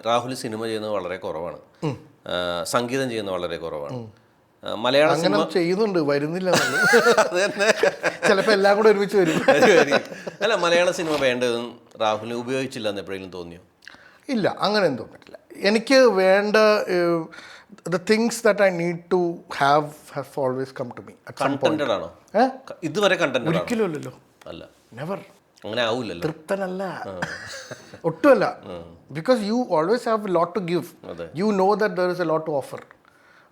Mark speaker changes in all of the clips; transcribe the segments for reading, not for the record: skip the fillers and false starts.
Speaker 1: Rahul cinema ചെയ്യുന്നത് വളരെ കുറവാണ്, സംഗീതം ചെയ്യുന്നത് വളരെ കുറവാണ്. മലയാള സിനിമ
Speaker 2: ചെയ്യുന്നുണ്ട്, വരുന്നില്ല. ചിലപ്പോൾ എല്ലാം കൂടെ ഒരുമിച്ച് വരും.
Speaker 1: അല്ല, മലയാള സിനിമ വേണ്ടതും രാഹുൽ ഉപയോഗിച്ചില്ല എന്ന് എപ്പോഴെങ്കിലും തോന്നിയോ?
Speaker 2: ഇല്ല, അങ്ങനെ ഒന്നും തോന്നിട്ടില്ല. എനിക്ക് വേണ്ട the things that I need to have always come to me at some point.
Speaker 1: Contented ആണോ ഇതുവരെ? കണ്ടന്റഡ്
Speaker 2: ഒരിക്കലും അല്ലല്ലോ.
Speaker 1: അല്ല,
Speaker 2: നെവർ.
Speaker 1: അങ്ങനെ ആവൂലല്ലോ.
Speaker 2: തൃപ്തനല്ല, ഒട്ടുമല്ല. Because you always have lot to give. You know that there is a lot to offer.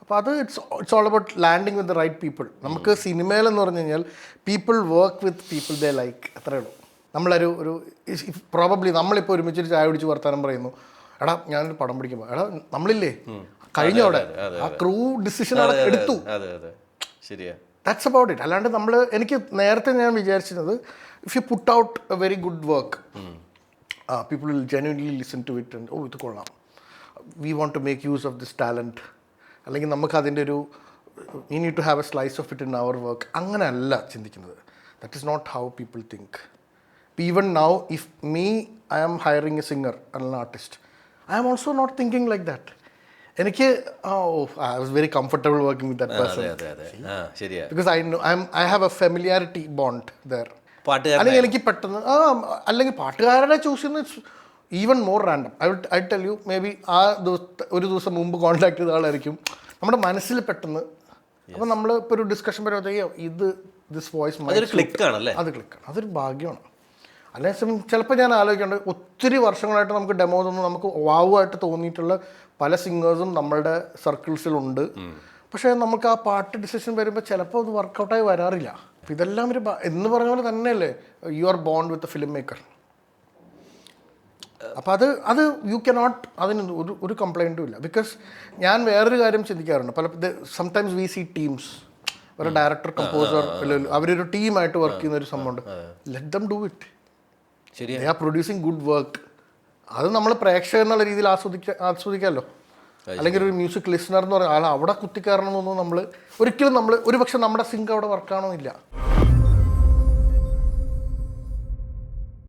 Speaker 2: അപ്പോൾ അത് it's all about landing with the right people. നമുക്ക് സിനിമയിലെന്ന് പറഞ്ഞു കഴിഞ്ഞാൽ people work with people they like, അത്രയേ ഉള്ളൂ. നമ്മളൊരു പ്രോബബ്ലി നമ്മളിപ്പോൾ ഒരുമിച്ചൊരു ചായ പിടിച്ച് വർത്താനം പറയുന്നു, എടാ ഞാനൊരു പടം പിടിക്കുമ്പോൾ, എടാ നമ്മളില്ലേ കഴിഞ്ഞ അവിടെ ആ ക്രൂ ഡിസിഷൻ എടുത്തു. That's about it. അല്ലാണ്ട് നമ്മൾ, എനിക്ക് നേരത്തെ ഞാൻ വിചാരിച്ചിരുന്നത് if you put out a very good work, people will genuinely listen to it and ഓ ഇത് കൊള്ളാം, we want to make use of this talent, അല്ലെങ്കിൽ നമുക്ക് അതിൻ്റെ ഒരു we need to have a slice of it in our work. അങ്ങനെയല്ല ചിന്തിക്കുന്നത്. That is not how people think. Even now if I am hiring a singer an artist, I am also not thinking like that. എനിക്ക് I was very comfortable working with that person because I have a familiarity bond there. അല്ലെങ്കിൽ എനിക്ക് പെട്ടെന്ന് അല്ലെങ്കിൽ പാട്ടുകാരനെ choose ചെയ്യുന്ന even more random. I tell you, may be ആ ഒരു ദിവസം മുമ്പ് കോൺടാക്ട് ചെയ്ത ആളായിരിക്കും നമ്മുടെ മനസ്സിൽ പെട്ടെന്ന്. അപ്പം നമ്മൾ ഇപ്പോൾ ഒരു ഡിസ്കഷൻ വരുമ്പോഴത്തേക്കും ദിസ് വോയിസ് അത് ക്ലിക്കാണ്, അതൊരു ഭാഗ്യമാണ്. അല്ലെങ്കിൽ ചിലപ്പോൾ ഞാൻ ആലോചിക്കേണ്ടത് ഒത്തിരി വർഷങ്ങളായിട്ട് നമുക്ക് ഡെമോ തന്നു നമുക്ക് വാവുമായിട്ട് തോന്നിയിട്ടുള്ള പല സിംഗേഴ്സും നമ്മളുടെ സർക്കിൾസിലുണ്ട്. പക്ഷേ നമുക്ക് ആ പാട്ട് ഡിസിഷൻ വരുമ്പോൾ ചിലപ്പോൾ അത് വർക്കൗട്ടായി വരാറില്ല. അപ്പം ഇതെല്ലാം ഒരു എന്ന് പറഞ്ഞ പോലെ തന്നെയല്ലേ you are bond with a film maker. അപ്പം അത് യു കനോട്ട്, അതിന് ഒരു കംപ്ലൈൻറ്റും ഇല്ല. ബിക്കോസ് ഞാൻ വേറൊരു കാര്യം ചിന്തിക്കാറുണ്ട്. സംടൈംസ് വി സി ടീംസ്, ഒരു ഡയറക്ടർ, കമ്പോസർ, അവരൊരു ടീമായിട്ട് വർക്ക് ചെയ്യുന്ന ഒരു സംഭവമുണ്ട്. Let them do it. They are producing good work. അത് നമ്മൾ പ്രേക്ഷകർ എന്നുള്ള രീതിയിൽ ആസ്വദിക്കാമല്ലോ. അല്ലെങ്കിൽ ഒരു മ്യൂസിക് ലിസണർ എന്ന് പറഞ്ഞാൽ അവിടെ കുത്തിക്കയറണമെന്നൊന്നും നമ്മൾ ഒരിക്കലും ഒരു പക്ഷെ നമ്മുടെ സിങ്ക് അവിടെ വർക്കാണോ ഇല്ല.